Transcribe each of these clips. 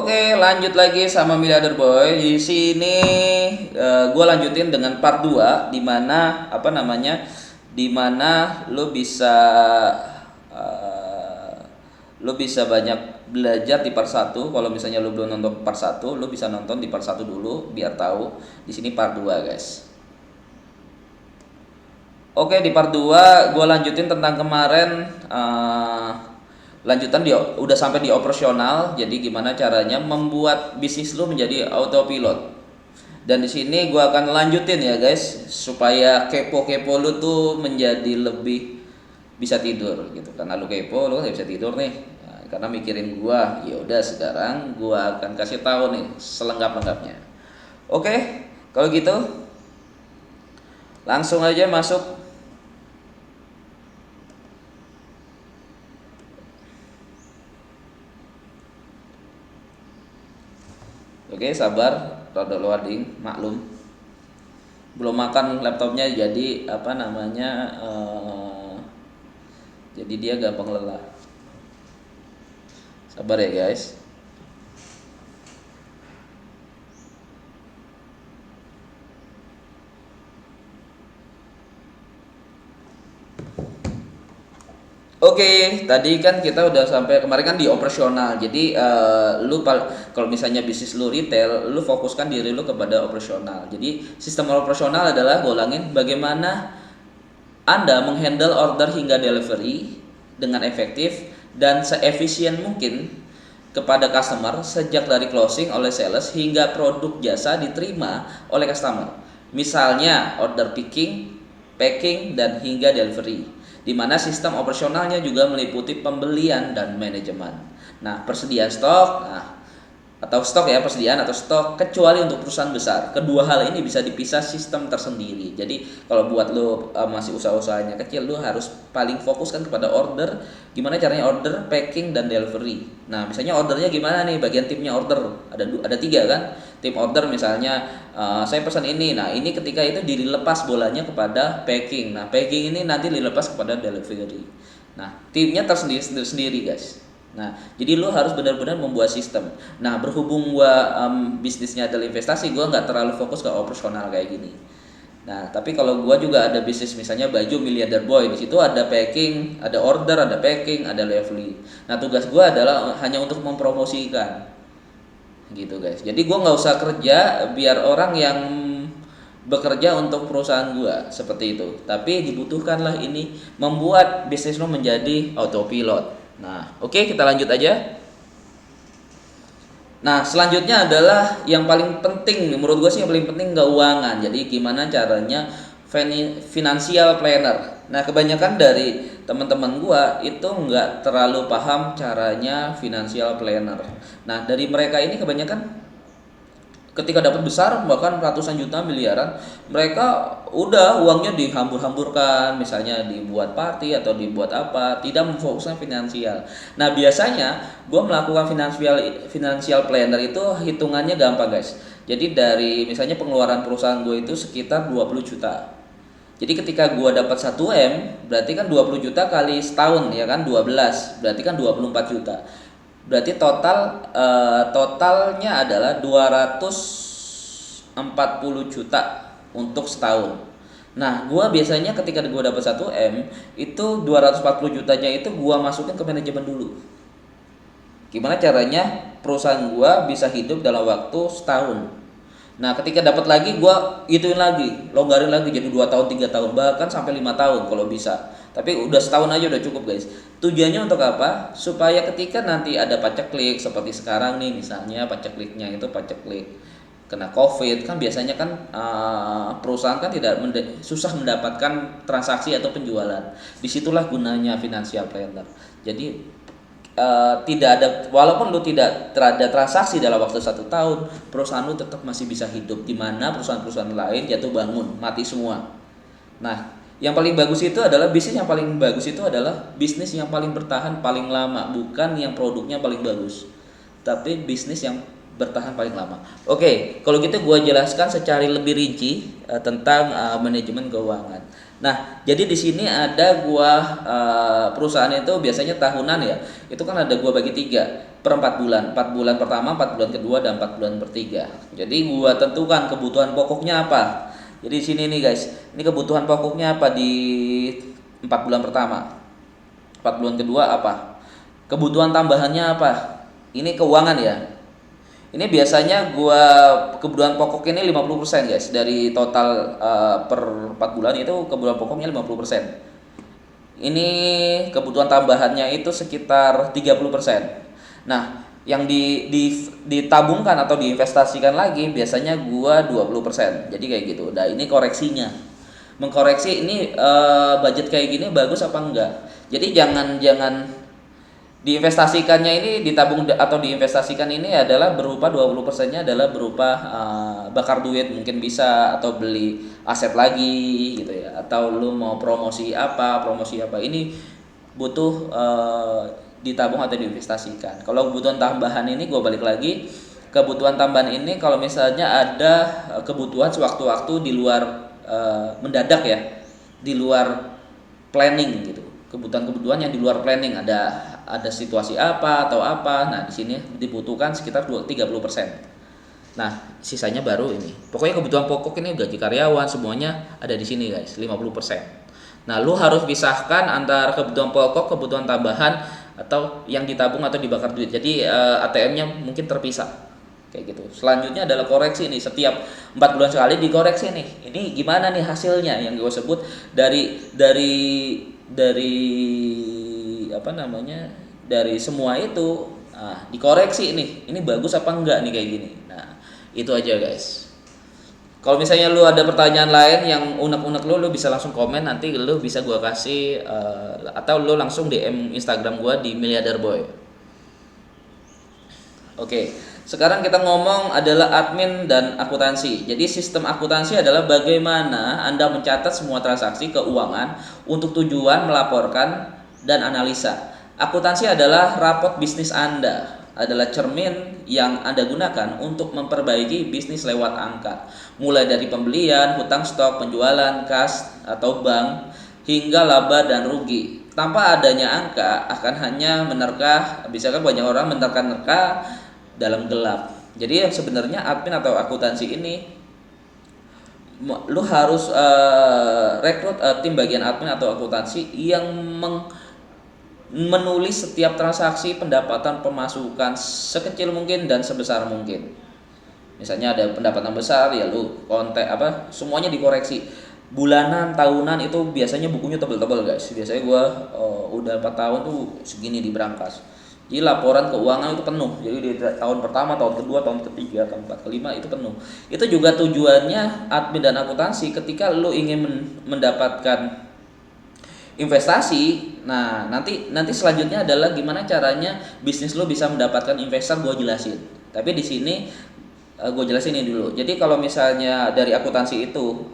Oke, lanjut lagi sama Miliarder Boy. Di sini gue lanjutin dengan part 2 di mana apa namanya? Di mana eh, lo bisa banyak belajar di part satu. Kalau misalnya lo belum nonton part satu, lo bisa nonton di part satu dulu biar tahu. Di sini part 2 guys. Oke, di part 2 gue lanjutin tentang kemarin, lanjutan udah sampai di operasional. Jadi gimana caranya membuat bisnis lu menjadi autopilot. Dan di sini gue akan lanjutin ya guys, supaya kepo-kepo lu tuh menjadi lebih bisa tidur gitu. Karena lu kepo, lu nggak bisa tidur nih. Nah, karena mikirin gue, ya udah sekarang gue akan kasih tahu nih selengkap-lengkapnya. Oke, kalau gitu langsung aja masuk. Oke, sabar, rada loading, maklum. Belum makan laptopnya, jadi apa namanya? Jadi dia gampang lelah. Sabar ya guys. Oke, tadi kan kita udah sampai kemarin kan di operasional. Jadi kalau misalnya bisnis lu retail, lu fokuskan diri lu kepada operasional. Jadi sistem operasional adalah gue ulangin bagaimana Anda menghandle order hingga delivery dengan efektif dan seefisien mungkin kepada customer sejak dari closing oleh sales hingga produk jasa diterima oleh customer. Misalnya order picking, packing, dan hingga delivery, di mana sistem operasionalnya juga meliputi pembelian dan manajemen. Nah, persediaan stok, atau stok ya, persediaan atau stok, kecuali untuk perusahaan besar. Kedua hal ini bisa dipisah sistem tersendiri. Jadi kalau buat lo masih usaha-usahanya kecil, lo harus paling fokuskan kepada order, gimana caranya order, packing, dan delivery. Nah, misalnya ordernya gimana nih, bagian timnya order ada tiga kan, tim order misalnya, saya pesan ini. Nah, ini ketika itu dilepas bolanya kepada packing. Nah, packing ini nanti dilepas kepada delivery. Nah, timnya tersendiri guys. Nah, jadi lo harus benar-benar membuat sistem. Nah, berhubung gua bisnisnya adalah investasi, gua nggak terlalu fokus ke operasional kayak gini. Nah, tapi kalau gua juga ada bisnis misalnya baju Miliarder Boy, di situ ada packing, ada order, ada packing, ada delivery. Nah, tugas gua adalah hanya untuk mempromosikan, gitu guys. Jadi gua nggak usah kerja biar orang yang bekerja untuk perusahaan gua seperti itu. Tapi dibutuhkanlah ini membuat bisnis lo menjadi autopilot. Nah, oke, kita lanjut aja. Nah, selanjutnya adalah yang paling penting, menurut gue sih yang paling penting keuangan. Jadi gimana caranya financial planner. Nah, kebanyakan dari teman-teman gue itu nggak terlalu paham caranya financial planner. Nah, dari mereka ini kebanyakan ketika dapat besar bahkan ratusan juta miliaran, mereka udah uangnya dihambur-hamburkan, misalnya dibuat party atau dibuat apa, tidak memfokuskan finansial. Nah, biasanya gue melakukan financial planner itu hitungannya gampang guys. Jadi dari misalnya pengeluaran perusahaan gue itu sekitar 20 juta. Jadi ketika gue dapat 1 M, berarti kan 20 juta kali setahun ya kan, 12, berarti kan 24 juta. Berarti totalnya adalah 240 juta untuk setahun. Nah, gua biasanya ketika gua dapat 1 M, itu 240 jutanya itu gua masukin ke manajemen dulu. Gimana caranya perusahaan gua bisa hidup dalam waktu setahun. Nah, ketika dapat lagi gua ituin lagi, longgarin lagi jadi 2 tahun, 3 tahun, bahkan sampai 5 tahun kalau bisa. Tapi udah setahun aja udah cukup guys. Tujuannya untuk apa? Supaya ketika nanti ada paceklik seperti sekarang nih, misalnya pacekliknya itu paceklik kena COVID kan, biasanya kan perusahaan kan susah mendapatkan transaksi atau penjualan. Disitulah gunanya financial planner. Jadi tidak ada, walaupun lu tidak ada transaksi dalam waktu 1 tahun, perusahaan lu tetap masih bisa hidup, di mana perusahaan-perusahaan lain jatuh bangun, mati semua. Nah, yang paling bagus itu adalah bisnis yang paling bagus itu adalah bisnis yang paling bertahan paling lama, bukan yang produknya paling bagus, tapi bisnis yang bertahan paling lama. Oke, kalau gitu gue jelaskan secara lebih rinci tentang manajemen keuangan. Nah, jadi di sini ada perusahaan itu biasanya tahunan ya. Itu kan ada gua bagi 3. per 4 bulan. 4 bulan pertama, 4 bulan kedua, dan 4 bulan ketiga. Jadi gua tentukan kebutuhan pokoknya apa. Jadi di sini nih guys, ini kebutuhan pokoknya apa di 4 bulan pertama. 4 bulan kedua apa? Kebutuhan tambahannya apa? Ini keuangan ya. Ini biasanya gua kebutuhan pokok ini 50% guys dari total per 4 bulan itu kebutuhan pokoknya 50%. Ini kebutuhan tambahannya itu sekitar 30%. Nah, yang ditabungkan atau diinvestasikan lagi biasanya gua 20%. Jadi kayak gitu. Nah, ini koreksinya. Mengkoreksi ini budget kayak gini bagus apa enggak. Jadi jangan diinvestasikannya ini ditabung atau diinvestasikan ini adalah berupa 20%-nya adalah berupa bakar duit, mungkin bisa, atau beli aset lagi gitu ya, atau lu mau promosi apa ini butuh ditabung atau diinvestasikan. Kalau kebutuhan tambahan ini gue balik lagi, kebutuhan tambahan ini kalau misalnya ada kebutuhan sewaktu-waktu di luar mendadak ya, di luar planning gitu, kebutuhan-kebutuhan yang di luar planning, ada situasi apa atau apa. Nah, di sini dibutuhkan sekitar 30%. Nah, sisanya baru ini. Pokoknya kebutuhan pokok ini gaji karyawan semuanya ada di sini, guys, 50%. Nah, lu harus pisahkan antara kebutuhan pokok, kebutuhan tambahan atau yang ditabung atau dibakar duit. Jadi ATM-nya mungkin terpisah. Kayak gitu. Selanjutnya adalah koreksi nih, setiap 4 bulan sekali dikoreksi nih. Ini gimana nih hasilnya yang gue sebut dari apa namanya, dari semua itu dikoreksi nih, ini bagus apa enggak nih kayak gini. Nah, itu aja guys. Kalau misalnya lu ada pertanyaan lain yang unek-unek lu bisa langsung komen, nanti lu bisa gua kasih atau lu langsung DM Instagram gua di Miliarder Boy. Oke, sekarang kita ngomong adalah admin dan akuntansi. Jadi sistem akuntansi adalah bagaimana Anda mencatat semua transaksi keuangan untuk tujuan melaporkan dan analisa. Akuntansi adalah rapot bisnis Anda, adalah cermin yang Anda gunakan untuk memperbaiki bisnis lewat angka. Mulai dari pembelian, hutang stok, penjualan, kas atau bank, hingga laba dan rugi. Tanpa adanya angka akan hanya menerka, misalkan banyak orang menerka-nerka dalam gelap. Jadi sebenarnya admin atau akuntansi ini lu harus rekrut tim bagian admin atau akuntansi yang menulis setiap transaksi, pendapatan, pemasukan sekecil mungkin dan sebesar mungkin. Misalnya ada pendapatan besar ya lu kontek semuanya dikoreksi. Bulanan, tahunan itu biasanya bukunya tebel-tebel guys. Biasanya gua udah 4 tahun tuh segini di Brankas. Jadi laporan keuangan itu penuh. Jadi di tahun pertama, tahun kedua, tahun ketiga, keempat, kelima itu penuh. Itu juga tujuannya admin dan akuntansi ketika lu ingin mendapatkan investasi. Nah, nanti selanjutnya adalah gimana caranya bisnis lu bisa mendapatkan investor, gua jelasin. Tapi di sini gue jelasin ini dulu. Jadi kalau misalnya dari akuntansi itu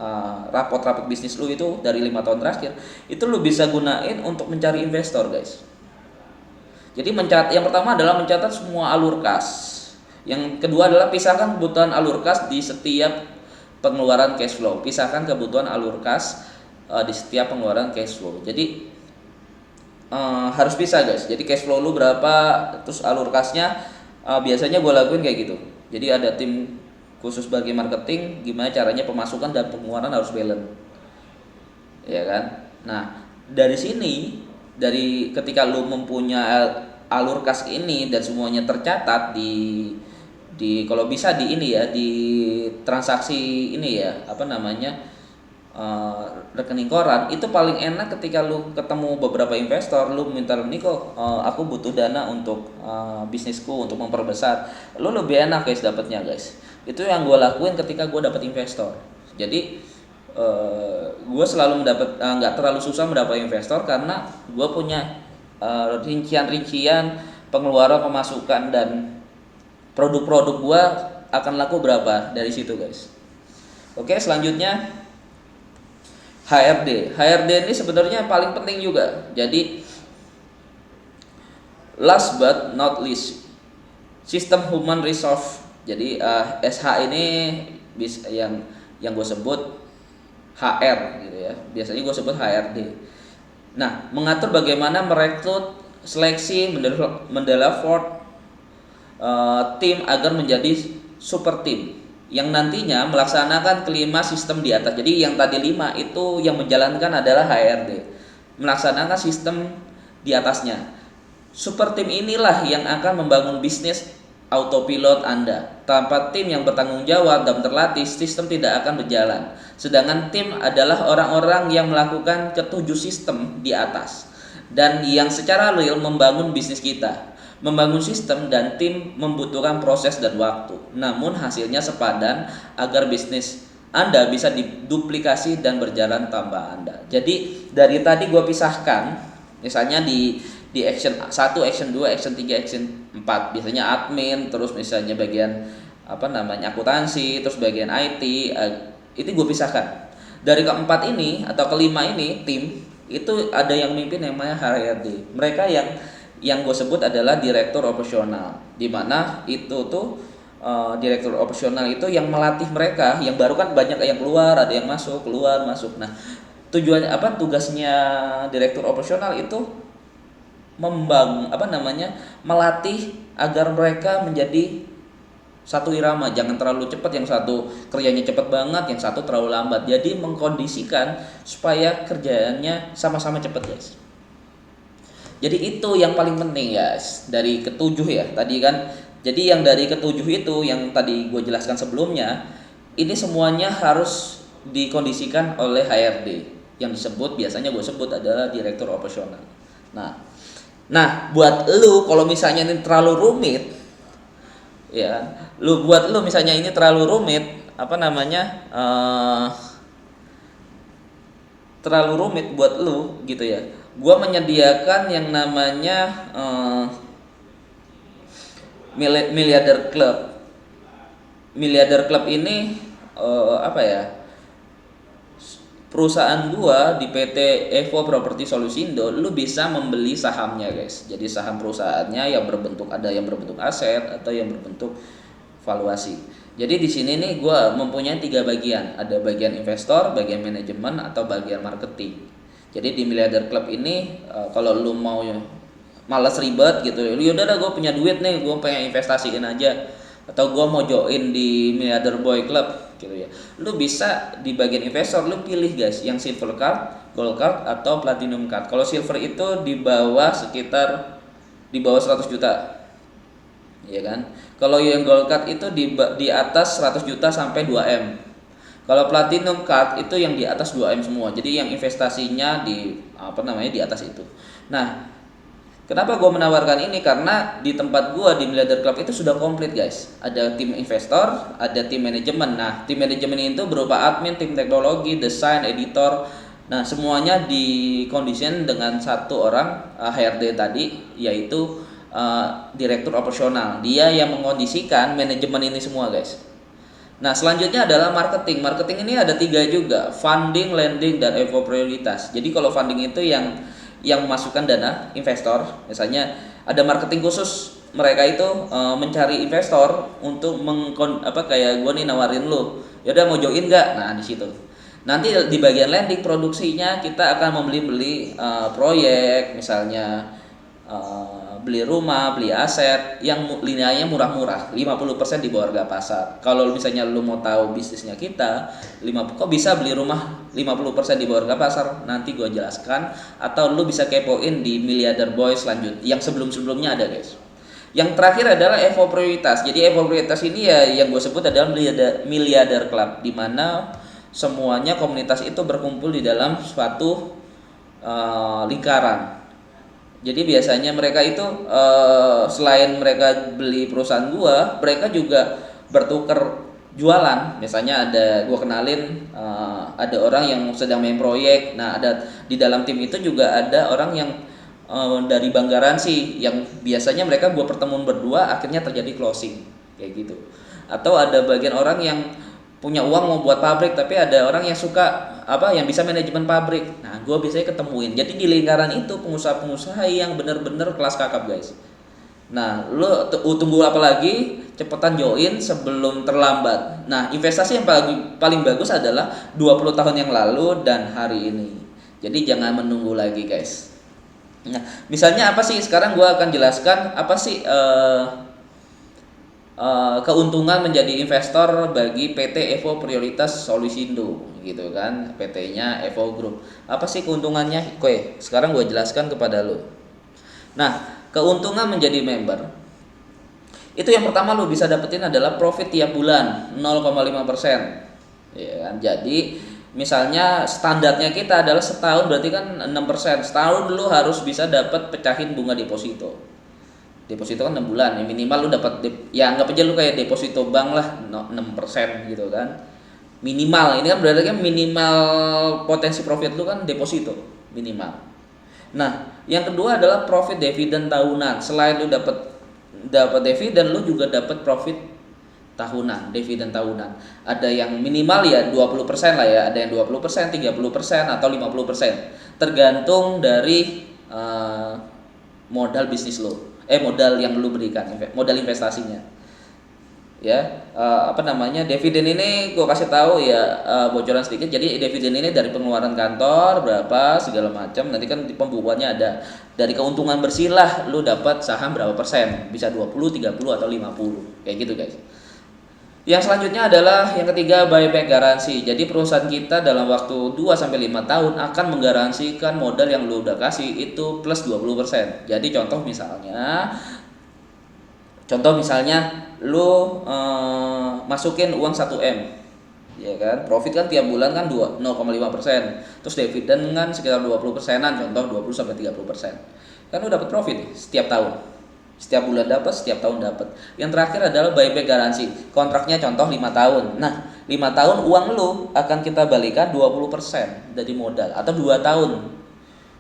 rapot-rapot bisnis lu itu dari 5 tahun terakhir, itu lu bisa gunain untuk mencari investor, guys. Jadi yang pertama adalah mencatat semua alur kas. Yang kedua adalah pisahkan kebutuhan alur kas di setiap pengeluaran cash flow. Pisahkan kebutuhan alur kas di setiap pengeluaran cash flow. Jadi harus bisa, guys. Jadi cash flow lu berapa, terus alur kasnya biasanya gue lakuin kayak gitu. Jadi ada tim khusus bagi marketing, gimana caranya pemasukan dan pengeluaran harus balance, ya kan? Nah, dari sini, dari ketika lu mempunyai alur kas ini dan semuanya tercatat di kalau bisa di ini ya, di transaksi ini ya, rekening koran, itu paling enak ketika lu ketemu beberapa investor, lu minta nih kok aku butuh dana untuk bisnisku untuk memperbesar, lu lebih enak guys dapatnya guys. Itu yang gue lakuin ketika gue dapat investor. Jadi gue selalu mendapat nggak terlalu susah mendapat investor karena gue punya rincian-rincian pengeluaran, pemasukan dan produk-produk gue akan laku berapa dari situ guys. Oke, selanjutnya HRD. HRD ini sebenarnya paling penting juga. Jadi last but not least, sistem human resource. Jadi SH ini yang gue sebut HR gitu ya. Biasanya gue sebut HRD. Nah, mengatur bagaimana merekrut, seleksi, mendevelop tim agar menjadi super tim yang nantinya melaksanakan kelima sistem di atas. Jadi yang tadi 5 itu yang menjalankan adalah HRD, melaksanakan sistem di atasnya. Super tim inilah yang akan membangun bisnis autopilot Anda. Tanpa tim yang bertanggung jawab dan terlatih, sistem tidak akan berjalan. Sedangkan tim adalah orang-orang yang melakukan ketujuh sistem di atas dan yang secara real membangun bisnis kita. Membangun sistem dan tim membutuhkan proses dan waktu. Namun hasilnya sepadan agar bisnis Anda bisa diduplikasi dan berjalan tanpa Anda. Jadi dari tadi gue pisahkan, misalnya di action 1, action 2, action 3, action 4. Biasanya admin, terus misalnya bagian akuntansi, terus bagian IT, itu gue pisahkan. Dari keempat ini atau kelima ini tim itu ada yang mimpin yang namanya HRD. Mereka yang gue sebut adalah direktur operasional, di mana itu tuh direktur operasional itu yang melatih mereka, yang baru kan banyak yang keluar, ada yang masuk, keluar, masuk. Nah, tujuannya apa? Tugasnya direktur operasional itu melatih agar mereka menjadi satu irama, jangan terlalu cepat, yang satu kerjanya cepat banget, yang satu terlalu lambat. Jadi mengkondisikan supaya kerjaannya sama-sama cepat, guys. Jadi itu yang paling penting, guys, dari ketujuh ya tadi kan. Jadi yang dari ketujuh itu yang tadi gue jelaskan sebelumnya, ini semuanya harus dikondisikan oleh HRD yang biasanya gue sebut adalah direktur operasional. Nah, buat lu kalau misalnya ini terlalu rumit, ya, buat lu misalnya ini terlalu rumit, terlalu rumit buat lu gitu ya. Gua menyediakan yang namanya Miliarder Club. Miliarder Club ini perusahaan gua di PT Evo Property Solusindo, lu bisa membeli sahamnya, guys. Jadi saham perusahaannya ada yang berbentuk aset atau yang berbentuk valuasi. Jadi di sini nih gua mempunyai 3 bagian. Ada bagian investor, bagian manajemen, atau bagian marketing. Jadi di Miliarder Club ini kalau lu mau malas ribet gitu, yaudah gue punya duit nih, gue pengen investasiin aja, atau gue mau join di Miliarder Boy Club gitu ya, lu bisa di bagian investor lu pilih, guys, yang silver card, gold card, atau platinum card. Kalau silver itu di bawah 100 juta, ya kan. Kalau yang gold card itu di atas 100 juta sampai 2M. Kalau platinum card itu yang di atas 2M semua. Jadi yang investasinya di atas itu. Nah, kenapa gue menawarkan ini? Karena di tempat gue di Miliarder Club itu sudah komplit, guys. Ada tim investor, ada tim manajemen. Nah, tim manajemen itu berupa admin, tim teknologi, desain, editor. Nah, semuanya dikondisikan dengan satu orang HRD tadi, yaitu direktur operasional. Dia yang mengkondisikan manajemen ini semua, guys. Nah, selanjutnya adalah marketing. Marketing ini ada 3 juga, funding, lending, dan Evo prioritas. Jadi kalau funding itu yang memasukkan dana investor, misalnya ada marketing khusus, mereka itu mencari investor untuk kayak gue nih nawarin lu, yaudah mau join nggak? Nah, di situ. Nanti di bagian lending, produksinya kita akan membeli proyek, misalnya beli rumah, beli aset yang nilainya murah-murah, 50% di bawah harga pasar. Kalau misalnya lu mau tahu bisnisnya kita, kok bisa beli rumah 50% di bawah harga pasar, nanti gue jelaskan, atau lu bisa kepoin di Miliarder Boy selanjutnya yang sebelum-sebelumnya ada, guys. Yang terakhir adalah Evo prioritas. Jadi Evo prioritas ini ya yang gue sebut adalah Miliarder Club, di mana semuanya komunitas itu berkumpul di dalam suatu lingkaran. Jadi biasanya mereka itu selain mereka beli perusahaan gua, mereka juga bertukar jualan. Misalnya gua kenalin ada orang yang sedang main proyek. Nah, ada di dalam tim itu juga ada orang yang dari bank garansi yang biasanya mereka gua pertemuan berdua, akhirnya terjadi closing kayak gitu. Atau ada bagian orang yang punya uang mau buat pabrik, tapi ada orang yang suka yang bisa manajemen pabrik. Nah, gue biasanya ketemuin. Jadi di lingkaran itu pengusaha-pengusaha yang benar-benar kelas kakap, guys. Nah, lo tunggu apa lagi? Cepetan join sebelum terlambat. Nah, investasi yang paling bagus adalah 20 tahun yang lalu dan hari ini. Jadi jangan menunggu lagi, guys. Nah, misalnya apa sih? Sekarang gue akan jelaskan apa sih keuntungan menjadi investor bagi PT Evo Prioritas Solusindo gitu kan, PT-nya Evo Group. Apa sih keuntungannya? Oke, sekarang gue jelaskan kepada lo. Nah, keuntungan menjadi member itu yang pertama lo bisa dapetin adalah profit tiap bulan 0,5%. Ya kan? Jadi misalnya standarnya kita adalah setahun, berarti kan 6%. Setahun lo harus bisa dapat pecahin bunga deposito. Deposito kan 6 bulan, ya minimal lu dapat ya anggap aja lu kayak deposito bank lah 6% gitu kan. Minimal, ini kan berarti kan minimal potensi profit lu kan deposito minimal. Nah, yang kedua adalah profit dividen tahunan. Selain lu dapat dividen, lu juga dapat profit tahunan, dividen tahunan. Ada yang minimal ya 20% lah ya, ada yang 20%, 30% atau 50%. Tergantung dari modal bisnis lo. Modal yang lu berikan, modal investasinya. Ya, dividen ini gue kasih tahu ya, bocoran sedikit. Jadi dividen ini dari pengeluaran kantor berapa segala macam. Nanti kan di pembukuannya ada dari keuntungan bersih lah lu dapat saham berapa persen, bisa 20, 30 atau 50. Kayak gitu, guys. Yang selanjutnya adalah yang ketiga, buyback garansi. Jadi perusahaan kita dalam waktu 2 sampai 5 tahun akan menggaransikan modal yang lu udah kasih itu plus 20%. Jadi contoh misalnya lu masukin uang 1M. Ya kan? Profit kan tiap bulan kan 0,5%. Terus dividen kan sekitar 20%-an, contoh 20 sampai 30%. Kan lu dapat profit nih setiap tahun. Setiap bulan dapat, setiap tahun dapat. Yang terakhir adalah buyback garansi. Kontraknya contoh 5 tahun. Nah, 5 tahun uang lu akan kita balikan 20% dari modal atau 2 tahun.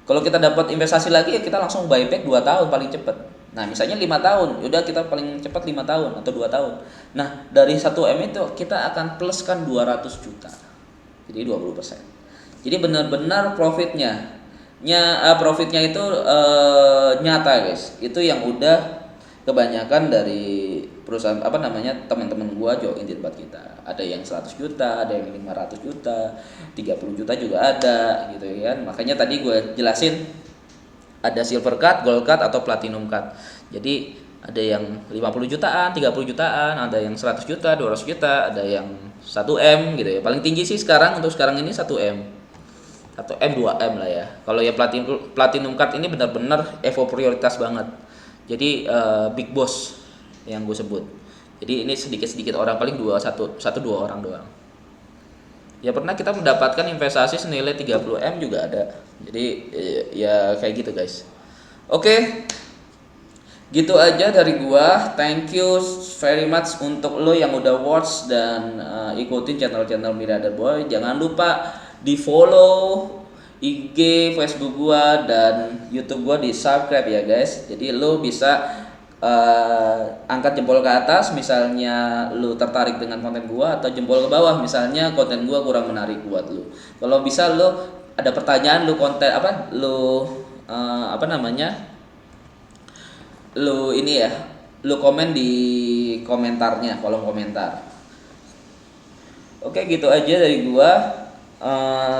Kalau kita dapat investasi lagi ya kita langsung buyback 2 tahun paling cepat. Nah, misalnya 5 tahun, yaudah kita paling cepat 5 tahun atau 2 tahun. Nah, dari 1M itu kita akan pluskan 200 juta. Jadi 20%. Jadi benar-benar profitnya itu nyata, guys. Itu yang udah kebanyakan dari perusahaan teman-teman gua join di tempat kita. Ada yang 100 juta, ada yang 500 juta, 30 juta juga ada gitu kan. Makanya tadi gua jelasin ada silver card, gold card atau platinum card. Jadi ada yang 50 jutaan, 30 jutaan, ada yang 100 juta, 200 juta, ada yang 1M gitu ya. Paling tinggi sih untuk sekarang ini 1M. 1M 2M lah ya. Kalau ya platinum card ini benar-benar Evo prioritas banget. Jadi big boss yang gue sebut. Jadi ini sedikit-sedikit orang, paling 2 orang doang. Ya pernah kita mendapatkan investasi senilai 30M juga ada. Jadi ya kayak gitu, guys. Oke. Gitu aja dari gua. Thank you very much untuk lo yang udah watch dan ikutin channel-channel Miliarder Boy. Jangan lupa di follow IG, Facebook gua dan YouTube gua, di subscribe ya, guys. Jadi lo bisa angkat jempol ke atas misalnya lu tertarik dengan konten gua, atau jempol ke bawah misalnya konten gua kurang menarik buat lu. Kalau bisa lu ada pertanyaan, lu lu komen di komentarnya, kolom komentar. Oke, gitu aja dari gua.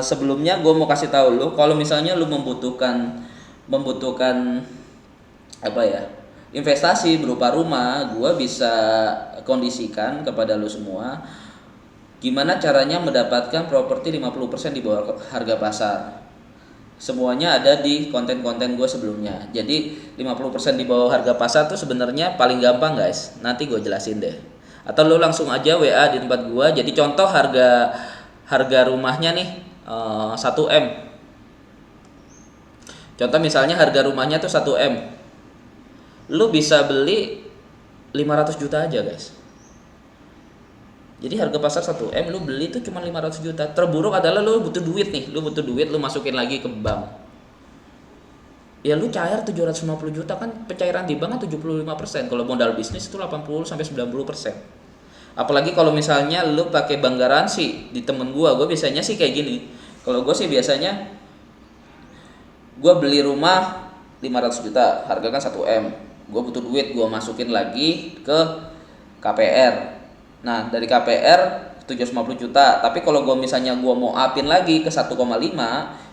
Sebelumnya gua mau kasih tahu lu, kalau misalnya lu membutuhkan investasi berupa rumah, gua bisa kondisikan kepada lu semua gimana caranya mendapatkan properti 50% di bawah harga pasar. Semuanya ada di konten-konten gue sebelumnya. Jadi 50% di bawah harga pasar tuh sebenarnya paling gampang, guys. Nanti gue jelasin deh. Atau lu langsung aja WA di tempat gue. Jadi contoh harga rumahnya nih 1M. Contoh misalnya harga rumahnya tuh 1M. Lu bisa beli 500 juta aja, guys. Jadi harga pasar 1M, lu beli tuh cuma 500 juta. Terburuk adalah lu butuh duit nih, lu masukin lagi ke bank. Ya lu cair 750 juta kan, pencairan di bank kan 75%. Kalau modal bisnis itu 80 sampai 90%. Apalagi kalau misalnya lu pakai bank garansi. Di temen gua biasanya sih kayak gini. Kalau gua sih biasanya gua beli rumah 500 juta, harga kan 1M. Gua butuh duit, gua masukin lagi ke KPR. Nah, dari KPR 750 juta. Tapi kalau misalnya gue mau upin lagi ke 1,5,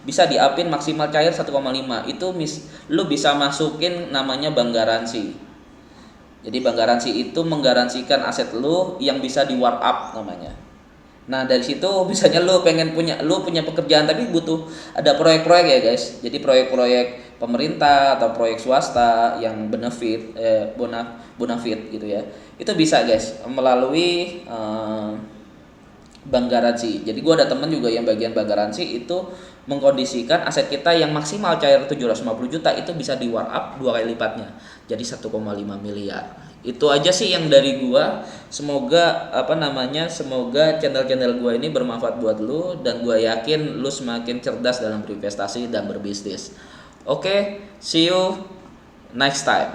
bisa diupin maksimal cair 1,5. Itu lu bisa masukin namanya bank garansi. Jadi bank garansi itu menggaransikan aset lu yang bisa di warm up namanya. Nah dari situ misalnya lu punya pekerjaan tapi butuh ada proyek-proyek ya guys. Jadi proyek-proyek pemerintah atau proyek swasta yang bonafit gitu ya. Itu bisa guys melalui bank garansi. Jadi gua ada temen juga yang bagian bank garansi itu mengkondisikan aset kita yang maksimal cair 750 juta itu bisa di warm up 2 kali lipatnya. Jadi 1,5 miliar. Itu aja sih yang dari gua. Semoga semoga channel-channel gua ini bermanfaat buat lu dan gua yakin lu semakin cerdas dalam berinvestasi dan berbisnis. Oke, see you next time.